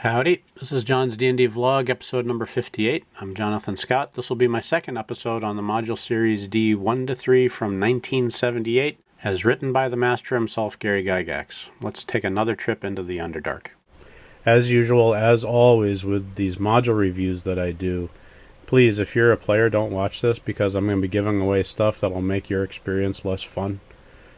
Howdy, this is John's D&D Vlog, episode number 58. I'm Jonathan Scott. This will be my second episode on the module series D 1-3 from 1978, as written by the master himself, Gary Gygax. Let's take another trip into the Underdark. As usual, as always with these module reviews that I do, please, if you're a player, don't watch this because I'm going to be giving away stuff that will make your experience less fun.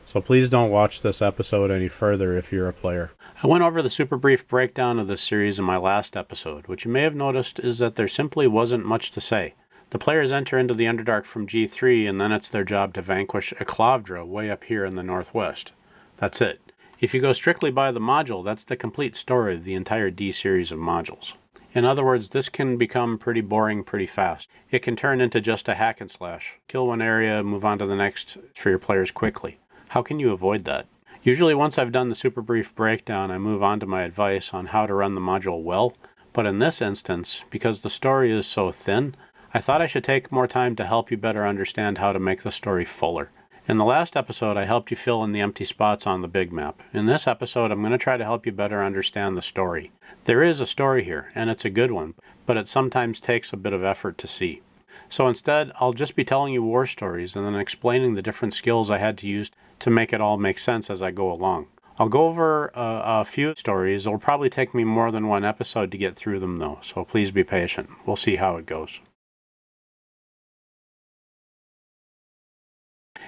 So please don't watch this episode any further if you're a player. I went over the super brief breakdown of this series in my last episode. What you may have noticed is that there simply wasn't much to say. The players enter into the Underdark from G3, and then it's their job to vanquish a Drow way up here in the northwest. That's it. If you go strictly by the module, that's the complete story of the entire D series of modules. In other words, this can become pretty boring pretty fast. It can turn into just a hack and slash. Kill one area, move on to the next for your players quickly. How can you avoid that? Usually once I've done the super brief breakdown, I move on to my advice on how to run the module well, but in this instance, because the story is so thin, I thought I should take more time to help you better understand how to make the story fuller. In the last episode, I helped you fill in the empty spots on the big map. In this episode, I'm going to try to help you better understand the story. There is a story here, and it's a good one, but it sometimes takes a bit of effort to see. So instead, I'll just be telling you war stories and then explaining the different skills I had to use to make it all make sense as I go along. I'll go over a few stories. It'll probably take me more than one episode to get through them though, so please be patient. We'll see how it goes.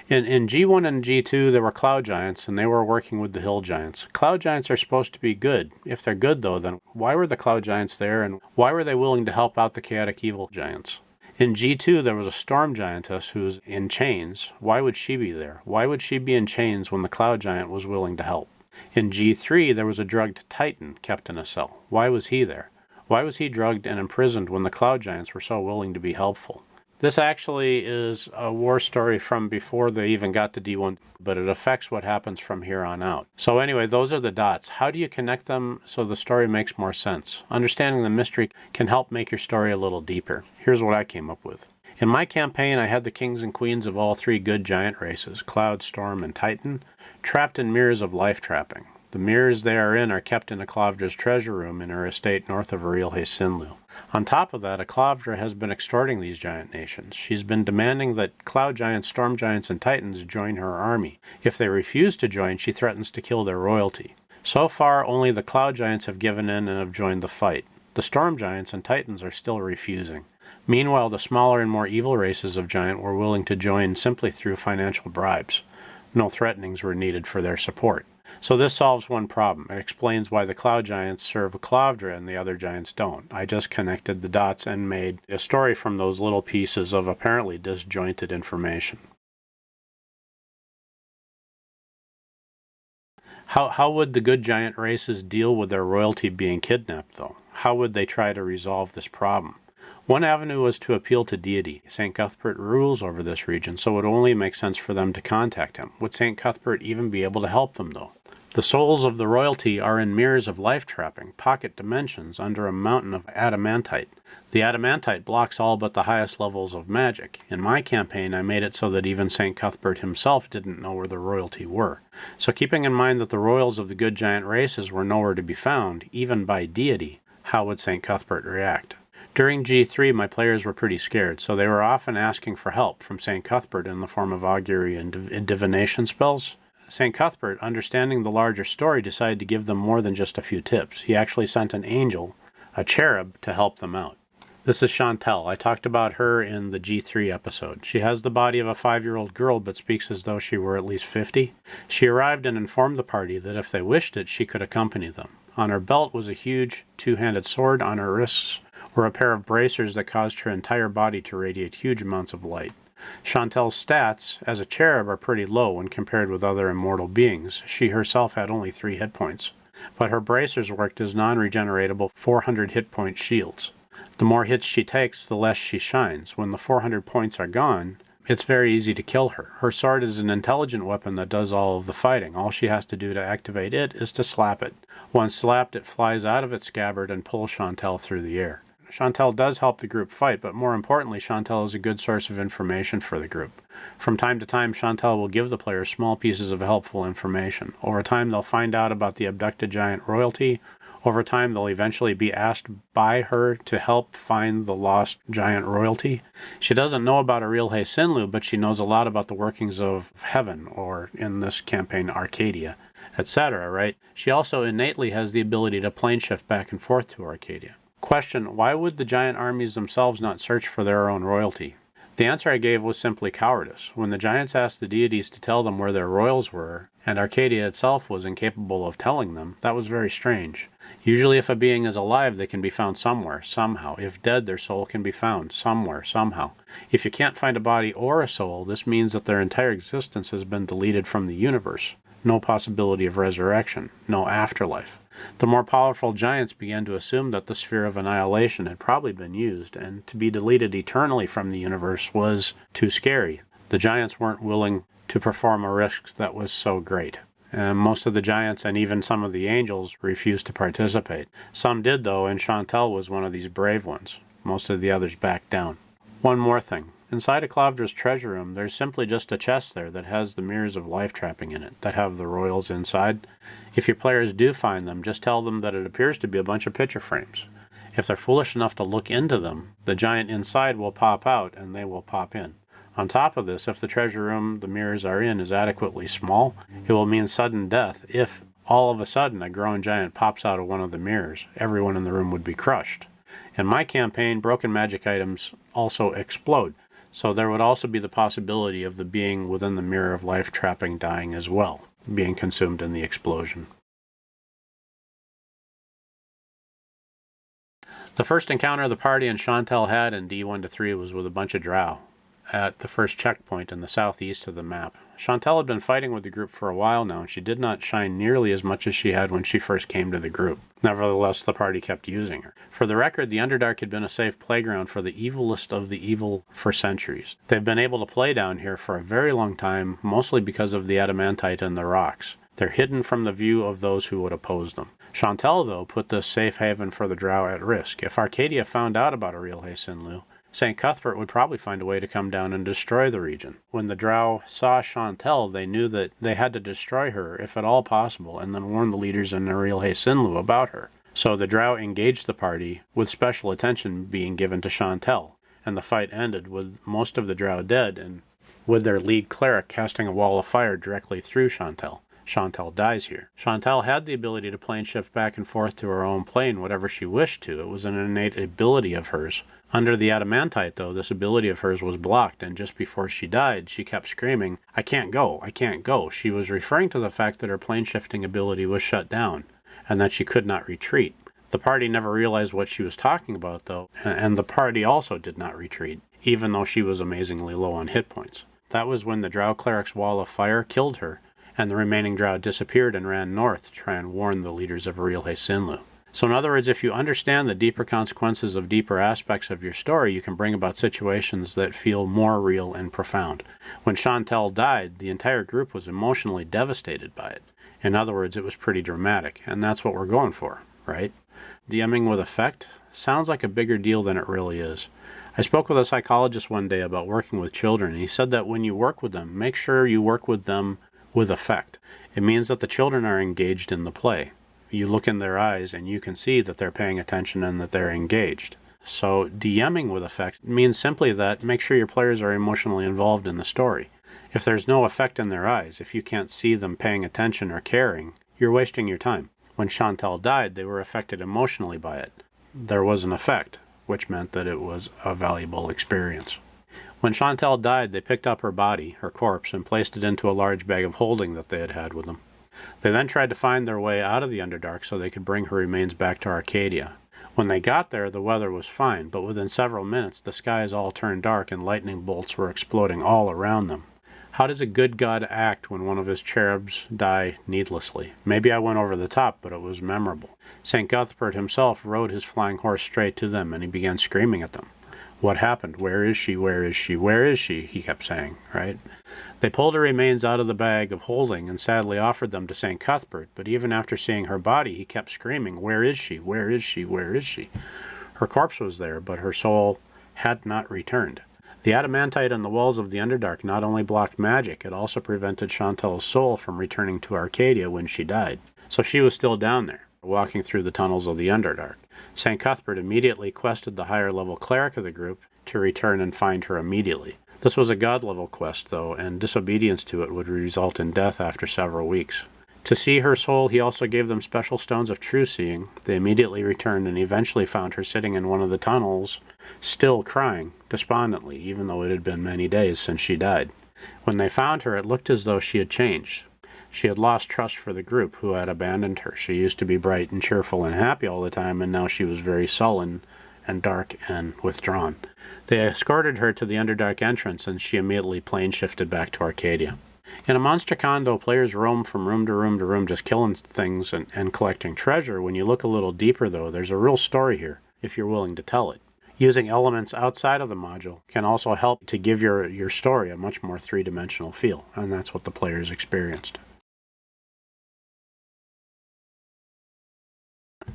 In G1 and G2, there were cloud giants, and they were working with the hill giants. Cloud giants are supposed to be good. If they're good though, then why were the cloud giants there, and why were they willing to help out the chaotic evil giants? In G2, there was a storm giantess who's in chains. Why would she be there? Why would she be in chains when the cloud giant was willing to help? In G3, there was a drugged titan kept in a cell. Why was he there? Why was he drugged and imprisoned when the cloud giants were so willing to be helpful? This actually is a war story from before they even got to D1, but it affects what happens from here on out. So anyway, those are the dots. How do you connect them so the story makes more sense? Understanding the mystery can help make your story a little deeper. Here's what I came up with. In my campaign, I had the kings and queens of all three good giant races, Cloud, Storm, and Titan, trapped in mirrors of life trapping. The mirrors they are in are kept in a Clavdra's treasure room in her estate north of Arilhe Sinlu. On top of that, a Clavdra has been extorting these giant nations. She's been demanding that cloud giants, storm giants, and titans join her army. If they refuse to join, she threatens to kill their royalty. So far, only the cloud giants have given in and have joined the fight. The storm giants and titans are still refusing. Meanwhile, the smaller and more evil races of giant were willing to join simply through financial bribes. No threatenings were needed for their support. So this solves one problem. It explains why the cloud giants serve a Clavdra and the other giants don't. I just connected the dots and made a story from those little pieces of apparently disjointed information. How would the good giant races deal with their royalty being kidnapped, though? How would they try to resolve this problem? One avenue was to appeal to deity. St. Cuthbert rules over this region, so it would only make sense for them to contact him. Would St. Cuthbert even be able to help them, though? The souls of the royalty are in mirrors of life-trapping, pocket dimensions, under a mountain of adamantite. The adamantite blocks all but the highest levels of magic. In my campaign, I made it so that even St. Cuthbert himself didn't know where the royalty were. So keeping in mind that the royals of the good giant races were nowhere to be found, even by deity, how would St. Cuthbert react? During G3, my players were pretty scared, so they were often asking for help from St. Cuthbert in the form of augury and divination spells. St. Cuthbert, understanding the larger story, decided to give them more than just a few tips. He actually sent an angel, a cherub, to help them out. This is Chantel. I talked about her in the G3 episode. She has the body of a 5-year-old girl, but speaks as though she were at least 50. She arrived and informed the party that if they wished it, she could accompany them. On her belt was a huge two-handed sword. On her wrists were a pair of bracers that caused her entire body to radiate huge amounts of light. Chantel's stats as a cherub are pretty low when compared with other immortal beings. She herself had only 3 hit points, but her bracers worked as non-regeneratable 400 hit point shields. The more hits she takes, the less she shines. When the 400 points are gone, it's very easy to kill her. Her sword is an intelligent weapon that does all of the fighting. All she has to do to activate it is to slap it. Once slapped, it flies out of its scabbard and pulls Chantel through the air. Chantal does help the group fight, but more importantly, Chantal is a good source of information for the group. From time to time, Chantal will give the players small pieces of helpful information. Over time, they'll find out about the abducted giant royalty. Over time, they'll eventually be asked by her to help find the lost giant royalty. She doesn't know about Ariel Sinlu, but she knows a lot about the workings of heaven, or in this campaign, Arcadia, etc., right? She also innately has the ability to plane shift back and forth to Arcadia. Question: why would the giant armies themselves not search for their own royalty? The answer I gave was simply cowardice. When the giants asked the deities to tell them where their royals were, and Arcadia itself was incapable of telling them, that was very strange. Usually if a being is alive, they can be found somewhere, somehow. If dead, their soul can be found somewhere, somehow. If you can't find a body or a soul, this means that their entire existence has been deleted from the universe. No possibility of resurrection, no afterlife. The more powerful giants began to assume that the sphere of annihilation had probably been used, and to be deleted eternally from the universe was too scary. The giants weren't willing to perform a risk that was so great. And most of the giants and even some of the angels refused to participate. Some did, though, and Chantal was one of these brave ones. Most of the others backed down. One more thing. Inside of Klavdra's treasure room, there's simply just a chest there that has the mirrors of life trapping in it, that have the royals inside. If your players do find them, just tell them that it appears to be a bunch of picture frames. If they're foolish enough to look into them, the giant inside will pop out and they will pop in. On top of this, if the treasure room the mirrors are in is adequately small, it will mean sudden death. If all of a sudden a growing giant pops out of one of the mirrors, everyone in the room would be crushed. In my campaign, broken magic items also explode, so there would also be the possibility of the being within the mirror of life trapping dying as well, being consumed in the explosion. The first encounter the party and Chantal had in D1-3 was with a bunch of Drow at the first checkpoint in the southeast of the map. Chantal had been fighting with the group for a while now, and she did not shine nearly as much as she had when she first came to the group. Nevertheless, the party kept using her. For the record, the Underdark had been a safe playground for the evilest of the evil for centuries. They've been able to play down here for a very long time, mostly because of the adamantite and the rocks. They're hidden from the view of those who would oppose them. Chantal, though, put this safe haven for the Drow at risk. If Arcadia found out about Ariel Sinlu, St. Cuthbert would probably find a way to come down and destroy the region. When the Drow saw Chantal, they knew that they had to destroy her, if at all possible, and then warn the leaders in Ariel Sinlu about her. So the Drow engaged the party, with special attention being given to Chantal, and the fight ended with most of the Drow dead, and with their lead cleric casting a wall of fire directly through Chantal. Chantal dies here. Chantal had the ability to plane shift back and forth to her own plane whatever she wished to. It was an innate ability of hers. Under the adamantite, though, this ability of hers was blocked, and just before she died, she kept screaming, "I can't go, I can't go." She was referring to the fact that her plane shifting ability was shut down, and that she could not retreat. The party never realized what she was talking about, though, and the party also did not retreat, even though she was amazingly low on hit points. That was when the Drow cleric's wall of fire killed her, and the remaining Drow disappeared and ran north to try and warn the leaders of Ariel Sinlu. So in other words, if you understand the deeper consequences of deeper aspects of your story, you can bring about situations that feel more real and profound. When Chantal died, the entire group was emotionally devastated by it. In other words, it was pretty dramatic, and that's what we're going for, right? DMing with effect sounds like a bigger deal than it really is. I spoke with a psychologist one day about working with children, and he said that when you work with them, make sure you work with them with effect. It means that the children are engaged in the play. You look in their eyes and you can see that they're paying attention and that they're engaged. So DMing with effect means simply that make sure your players are emotionally involved in the story. If there's no effect in their eyes, if you can't see them paying attention or caring, you're wasting your time. When Chantal died, they were affected emotionally by it. There was an effect, which meant that it was a valuable experience. When Chantal died, they picked up her body, her corpse, and placed it into a large bag of holding that they had had with them. They then tried to find their way out of the Underdark so they could bring her remains back to Arcadia. When they got there, the weather was fine, but within several minutes, the skies all turned dark and lightning bolts were exploding all around them. How does a good god act when one of his cherubs die needlessly? Maybe I went over the top, but it was memorable. St. Cuthbert himself rode his flying horse straight to them, and he began screaming at them. What happened? Where is she? Where is she? Where is she? He kept saying, right? They pulled her remains out of the bag of holding and sadly offered them to St. Cuthbert, but even after seeing her body, he kept screaming, "Where is she? Where is she? Where is she?" Her corpse was there, but her soul had not returned. The adamantite on the walls of the Underdark not only blocked magic, it also prevented Chantal's soul from returning to Arcadia when she died. So she was still down there, walking through the tunnels of the Underdark. St. Cuthbert immediately quested the higher-level cleric of the group to return and find her immediately. This was a god-level quest, though, and disobedience to it would result in death after several weeks. To see her soul, he also gave them special stones of true seeing. They immediately returned and eventually found her sitting in one of the tunnels, still crying, despondently, even though it had been many days since she died. When they found her, it looked as though she had changed. She had lost trust for the group, who had abandoned her. She used to be bright and cheerful and happy all the time, and now she was very sullen and dark and withdrawn. They escorted her to the Underdark entrance, and she immediately plane-shifted back to Arcadia. In a monster condo, players roam from room to room to room just killing things and collecting treasure. When you look a little deeper, though, there's a real story here, if you're willing to tell it. Using elements outside of the module can also help to give your story a much more three-dimensional feel, and that's what the players experienced.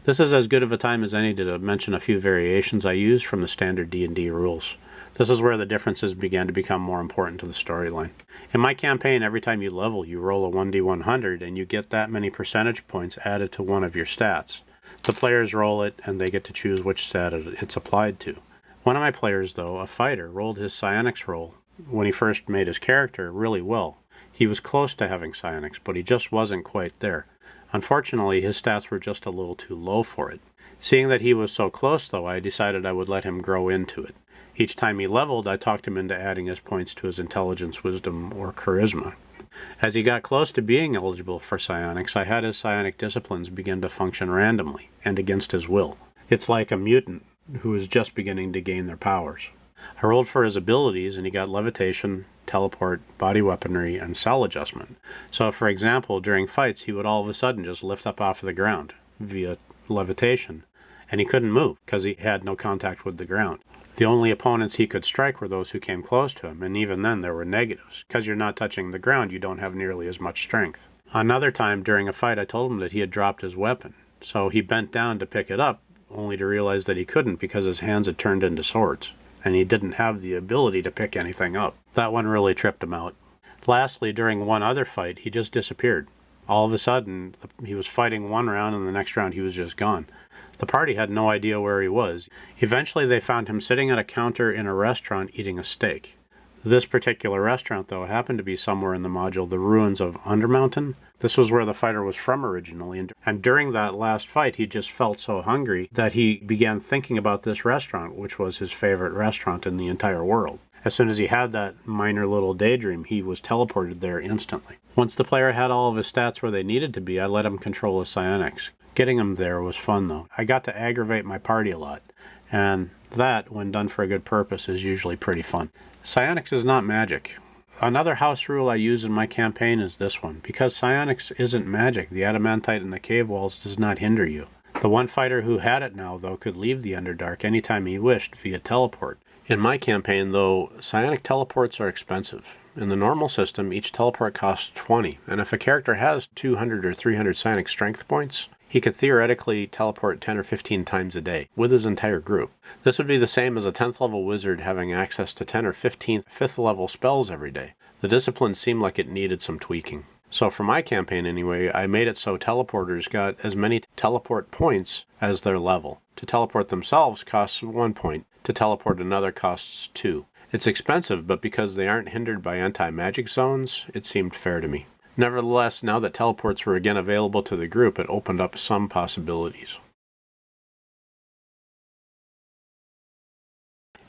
This is as good of a time as any to mention a few variations I used from the standard D&D rules. This is where the differences began to become more important to the storyline. In my campaign, every time you level, you roll a 1d100, and you get that many percentage points added to one of your stats. The players roll it, and they get to choose which stat it's applied to. One of my players, though, a fighter, rolled his psionics roll when he first made his character really well. He was close to having psionics, but he just wasn't quite there. Unfortunately, his stats were just a little too low for it. Seeing that he was so close, though, I decided I would let him grow into it. Each time he leveled, I talked him into adding his points to his intelligence, wisdom, or charisma. As he got close to being eligible for psionics, I had his psionic disciplines begin to function randomly and against his will. It's like a mutant who is just beginning to gain their powers. I rolled for his abilities, and he got levitation, teleport, body weaponry, and cell adjustment. So, for example, during fights, he would all of a sudden just lift up off of the ground via levitation, and he couldn't move because he had no contact with the ground. The only opponents he could strike were those who came close to him, and even then there were negatives. Because you're not touching the ground, you don't have nearly as much strength. Another time during a fight, I told him that he had dropped his weapon, so he bent down to pick it up, only to realize that he couldn't because his hands had turned into swords, and he didn't have the ability to pick anything up. That one really tripped him out. Lastly, during one other fight, he just disappeared. All of a sudden, he was fighting one round, and the next round he was just gone. The party had no idea where he was. Eventually, they found him sitting at a counter in a restaurant eating a steak. This particular restaurant, though, happened to be somewhere in the module, the ruins of Undermountain. This was where the fighter was from originally, and during that last fight, he just felt so hungry that he began thinking about this restaurant, which was his favorite restaurant in the entire world. As soon as he had that minor little daydream, he was teleported there instantly. Once the player had all of his stats where they needed to be, I let him control his psionics. Getting him there was fun, though. I got to aggravate my party a lot, and that, when done for a good purpose, is usually pretty fun. Psionics is not magic. Another house rule I use in my campaign is this one. Because psionics isn't magic, the adamantite in the cave walls does not hinder you. The one fighter who had it now, though, could leave the Underdark anytime he wished via teleport. In my campaign, though, psionic teleports are expensive. In the normal system, each teleport costs 20, and if a character has 200 or 300 psionic strength points, he could theoretically teleport 10 or 15 times a day with his entire group. This would be the same as a 10th level wizard having access to 10 or 15 5th level spells every day. The discipline seemed like it needed some tweaking. So for my campaign anyway, I made it so teleporters got as many teleport points as their level. To teleport themselves costs 1 point, to teleport another costs 2. It's expensive, but because they aren't hindered by anti-magic zones, it seemed fair to me. Nevertheless, now that teleports were again available to the group, it opened up some possibilities.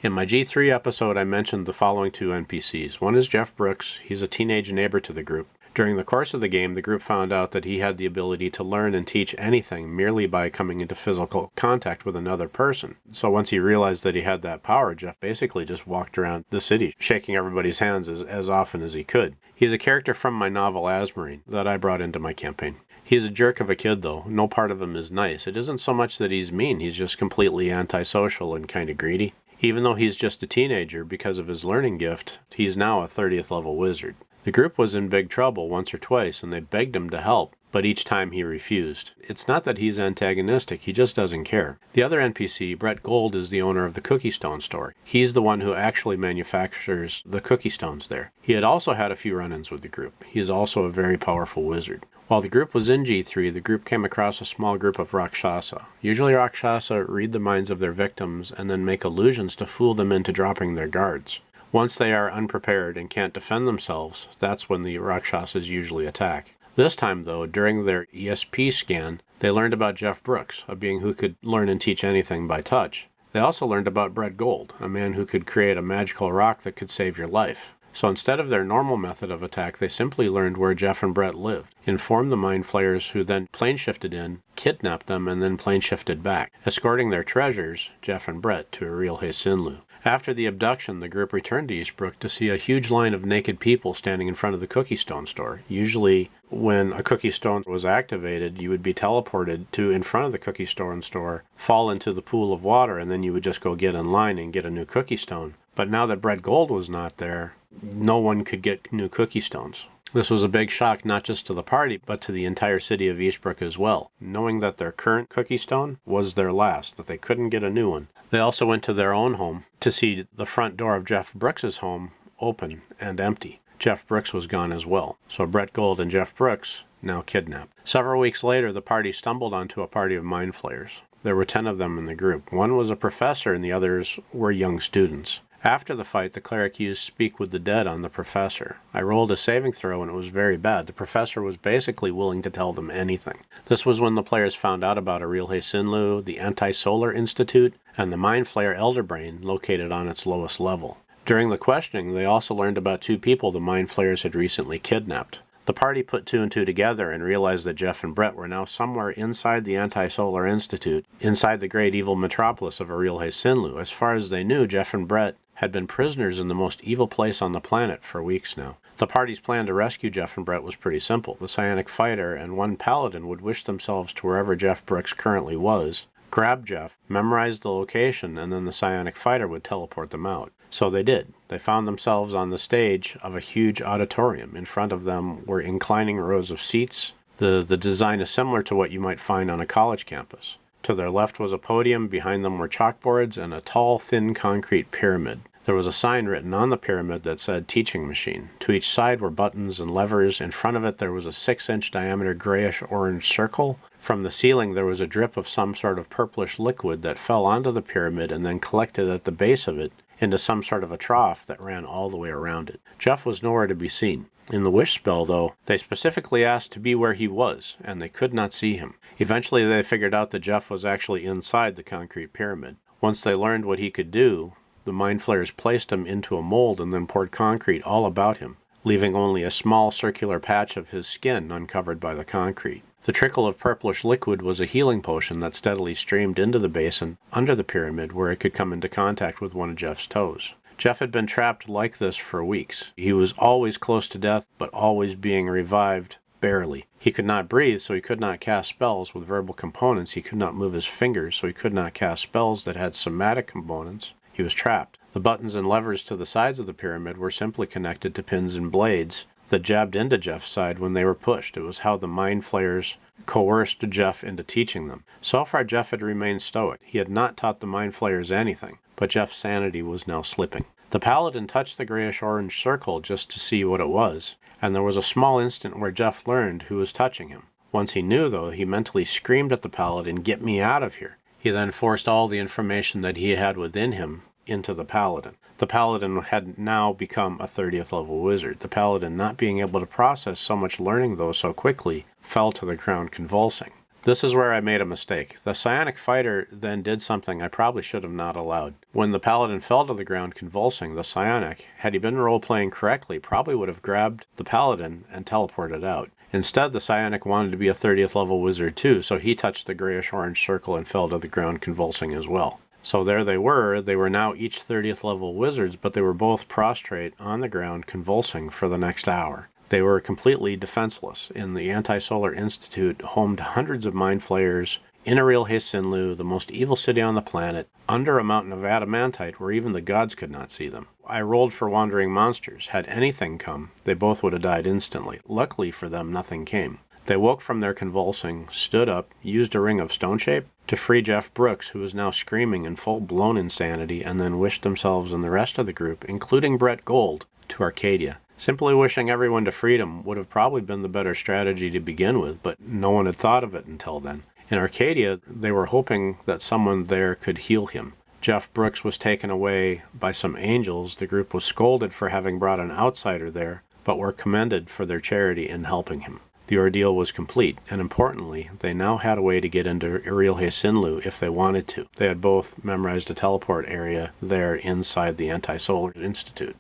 In my G3 episode, I mentioned the following two NPCs. One is Jeff Brooks. He's a teenage neighbor to the group. During the course of the game, the group found out that he had the ability to learn and teach anything merely by coming into physical contact with another person. So once he realized that he had that power, Jeff basically just walked around the city, shaking everybody's hands as often as he could. He's a character from my novel Asmarine that I brought into my campaign. He's a jerk of a kid, though. No part of him is nice. It isn't so much that he's mean, he's just completely antisocial and kind of greedy. Even though he's just a teenager, because of his learning gift, he's now a 30th level wizard. The group was in big trouble once or twice, and they begged him to help, but each time he refused. It's not that he's antagonistic, he just doesn't care. The other NPC, Brett Gold, is the owner of the Cookie Stone store. He's the one who actually manufactures the cookie stones there. He had also had a few run-ins with the group. He is also a very powerful wizard. While the group was in G3, the group came across a small group of Rakshasa. Usually Rakshasa read the minds of their victims and then make illusions to fool them into dropping their guards. Once they are unprepared and can't defend themselves, that's when the Rakshasas usually attack. This time, though, during their ESP scan, they learned about Jeff Brooks, a being who could learn and teach anything by touch. They also learned about Brett Gold, a man who could create a magical rock that could save your life. So instead of their normal method of attack, they simply learned where Jeff and Brett lived, informed the mind flayers who then plane shifted in, kidnapped them, and then plane shifted back, escorting their treasures, Jeff and Brett, to Ariel Sinlu. After the abduction, the group returned to Eastbrook to see a huge line of naked people standing in front of the Cookie Stone store. Usually, when a Cookie Stone was activated, you would be teleported to in front of the Cookie Stone store, fall into the pool of water, and then you would just go get in line and get a new Cookie Stone. But now that Brett Gold was not there, no one could get new Cookie Stones. This was a big shock not just to the party, but to the entire city of Eastbrook as well, knowing that their current Cookie Stone was their last, that they couldn't get a new one. They also went to their own home to see the front door of Jeff Brooks' home open and empty. Jeff Brooks was gone as well, so Brett Gold and Jeff Brooks now kidnapped. Several weeks later, the party stumbled onto a party of mind flayers. There were 10 of them in the group. One was a professor and the others were young students. After the fight, the cleric used Speak with the Dead on the professor. I rolled a saving throw and it was very bad. The professor was basically willing to tell them anything. This was when the players found out about Ariel Sinlu, the Anti-Solar Institute, and the Mind Flayer Elderbrain located on its lowest level. During the questioning, they also learned about 2 people the Mind Flayers had recently kidnapped. The party put 2 and 2 together and realized that Jeff and Brett were now somewhere inside the Anti-Solar Institute, inside the great evil metropolis of Ariel Sinlu. As far as they knew, Jeff and Brett had been prisoners in the most evil place on the planet for weeks now. The party's plan to rescue Jeff and Brett was pretty simple. The Psionic Fighter and one Paladin would wish themselves to wherever Jeff Brooks currently was, grab Jeff, memorize the location, and then the Psionic Fighter would teleport them out. So they did. They found themselves on the stage of a huge auditorium. In front of them were inclining rows of seats. The design is similar to what you might find on a college campus. To their left was a podium, behind them were chalkboards, and a tall, thin concrete pyramid. There was a sign written on the pyramid that said Teaching Machine. To each side were buttons and levers. In front of it there was a 6-inch diameter grayish-orange circle. From the ceiling there was a drip of some sort of purplish liquid that fell onto the pyramid and then collected at the base of it into some sort of a trough that ran all the way around it. Jeff was nowhere to be seen. In the wish spell, though, they specifically asked to be where he was, and they could not see him. Eventually they figured out that Jeff was actually inside the concrete pyramid. Once they learned what he could do, the Mind Flayers placed him into a mold and then poured concrete all about him, leaving only a small circular patch of his skin uncovered by the concrete. The trickle of purplish liquid was a healing potion that steadily streamed into the basin under the pyramid where it could come into contact with one of Jeff's toes. Jeff had been trapped like this for weeks. He was always close to death, but always being revived, barely. He could not breathe, so he could not cast spells with verbal components. He could not move his fingers, so he could not cast spells that had somatic components. He was trapped. The buttons and levers to the sides of the pyramid were simply connected to pins and blades that jabbed into Jeff's side when they were pushed. It was how the Mind Flayers coerced Jeff into teaching them. So far, Jeff had remained stoic. He had not taught the Mind Flayers anything, but Jeff's sanity was now slipping. The Paladin touched the grayish-orange circle just to see what it was, and there was a small instant where Jeff learned who was touching him. Once he knew, though, he mentally screamed at the Paladin, "Get me out of here!" He then forced all the information that he had within him into the Paladin. The Paladin had now become a 30th level wizard. The Paladin, not being able to process so much learning though so quickly, fell to the ground convulsing. This is where I made a mistake. The Psionic Fighter then did something I probably should have not allowed. When the Paladin fell to the ground convulsing, the Psionic, had he been role-playing correctly, probably would have grabbed the Paladin and teleported out. Instead, the Psionic wanted to be a 30th level wizard too, so he touched the grayish-orange circle and fell to the ground convulsing as well. So there they were now each 30th level wizards, but they were both prostrate on the ground convulsing for the next hour. They were completely defenseless. In the Anti-Solar Institute, home to hundreds of Mind Flayers, in Ariel Sinlu, the most evil city on the planet, under a mountain of adamantite where even the gods could not see them. I rolled for wandering monsters. Had anything come, they both would have died instantly. Luckily for them, nothing came. They woke from their convulsing, stood up, used a ring of stone shape to free Jeff Brooks, who was now screaming in full-blown insanity, and then wished themselves and the rest of the group, including Brett Gold, to Arcadia. Simply wishing everyone to freedom would have probably been the better strategy to begin with, but no one had thought of it until then. In Arcadia, they were hoping that someone there could heal him. Jeff Brooks was taken away by some angels. The group was scolded for having brought an outsider there, but were commended for their charity in helping him. The ordeal was complete, and importantly, they now had a way to get into Irilhe Sinlu if they wanted to. They had both memorized a teleport area there inside the Anti-Solar Institute.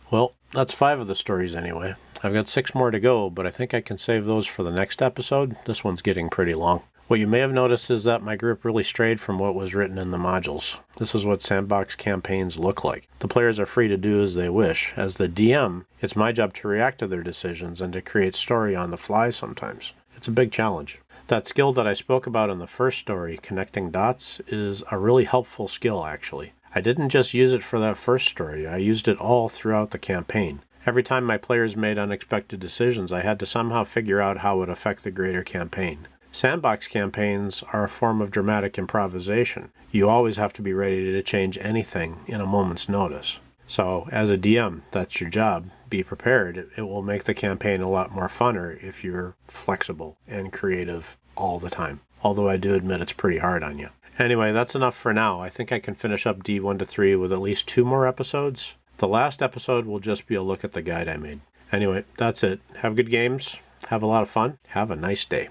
Well, that's 5 of the stories anyway. I've got 6 more to go, but I think I can save those for the next episode. This one's getting pretty long. What you may have noticed is that my group really strayed from what was written in the modules. This is what sandbox campaigns look like. The players are free to do as they wish. As the DM, it's my job to react to their decisions and to create story on the fly sometimes. It's a big challenge. That skill that I spoke about in the first story, connecting dots, is a really helpful skill actually. I didn't just use it for that first story, I used it all throughout the campaign. Every time my players made unexpected decisions, I had to somehow figure out how it would affect the greater campaign. Sandbox campaigns are a form of dramatic improvisation. You always have to be ready to change anything in a moment's notice. So, as a DM, that's your job. Be prepared. It will make the campaign a lot more funner if you're flexible and creative all the time. Although I do admit it's pretty hard on you. Anyway, that's enough for now. I think I can finish up D1-3 with at least 2 more episodes. The last episode will just be a look at the guide I made. Anyway, that's it. Have good games. Have a lot of fun. Have a nice day.